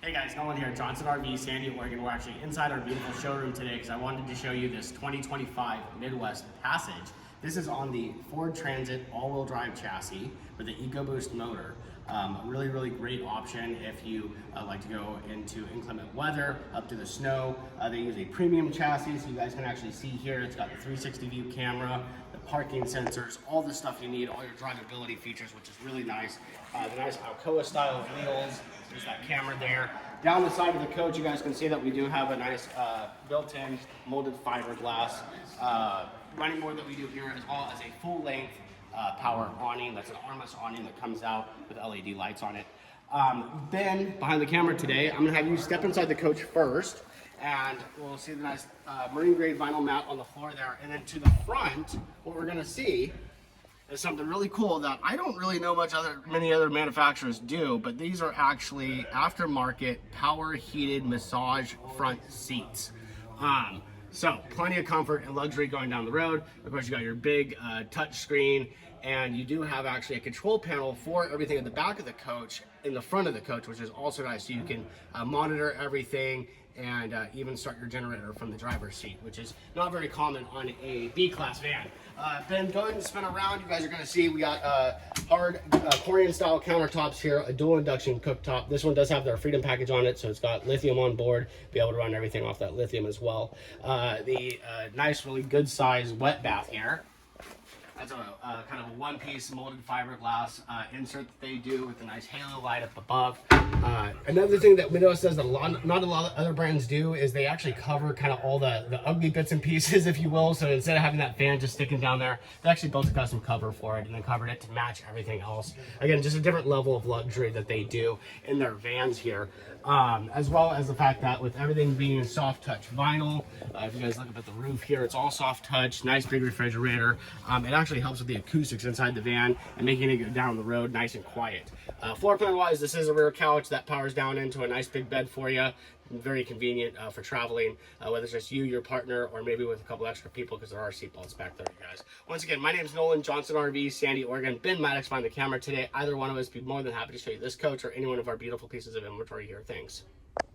Hey guys, Nolan here, Johnson RV, Sandy, Oregon. We're actually inside our beautiful showroom today because I wanted to show you this 2025 Midwest Passage. This is on the Ford Transit all-wheel drive chassis with the EcoBoost motor. A really great option if you like to go into inclement weather, up to the snow. They use a premium chassis, so you guys can actually see here. It's got the 360 view camera, the parking sensors, all the stuff you need, all your drivability features, which is really nice. The nice Alcoa style wheels. There's that camera there. Down the side of the coach, you guys can see that we do have a nice built-in molded fiberglass running board that we do here, as well as a full-length power awning. That's an armless awning that comes out with LED lights on it. Then behind the camera today, I'm gonna have you step inside the coach first, and we'll see the nice marine grade vinyl mat on the floor there. And then to the front, what we're gonna see is something really cool that I don't really know many other manufacturers do, but these are actually aftermarket power heated massage front seats. So plenty of comfort and luxury going down the road. Of course, you got your big touch screen, and you do have actually a control panel for everything at the back of the coach, in the front of the coach, which is also nice. So you can monitor everything and even start your generator from the driver's seat, which is not very common on a B-class van. Ben, go ahead and spin around. You guys are going to see we got hard Korean style countertops here, a dual induction cooktop. This one does have their Freedom package on it, so it's got lithium on board, be able to run everything off that lithium as well. The nice, really good size wet bath here. That's a kind of a one-piece molded fiberglass insert that they do with a nice halo light up above. Another thing that Windows says that not a lot of other brands do is they actually cover kind of all the ugly bits and pieces, if you will. So instead of having that fan just sticking down there, they actually built a custom cover for it and then covered it to match everything else. Again, just a different level of luxury that they do in their vans here. As well as the fact that with everything being soft touch vinyl, if you guys look up at the roof here, it's all soft touch, nice big refrigerator. It actually helps with the acoustics inside the van and making it go down the road nice and quiet. Floor plan wise, this is a rear couch that powers down into a nice big bed for you. Very convenient for traveling, whether it's just you, your partner, or maybe with a couple extra people, because there are seatbelts back there, you guys. Once again, my name is Nolan, Johnson RV, Sandy, Oregon. Ben Maddox behind the camera today. Either one of us be more than happy to show you this coach or any one of our beautiful pieces of inventory here. Thanks.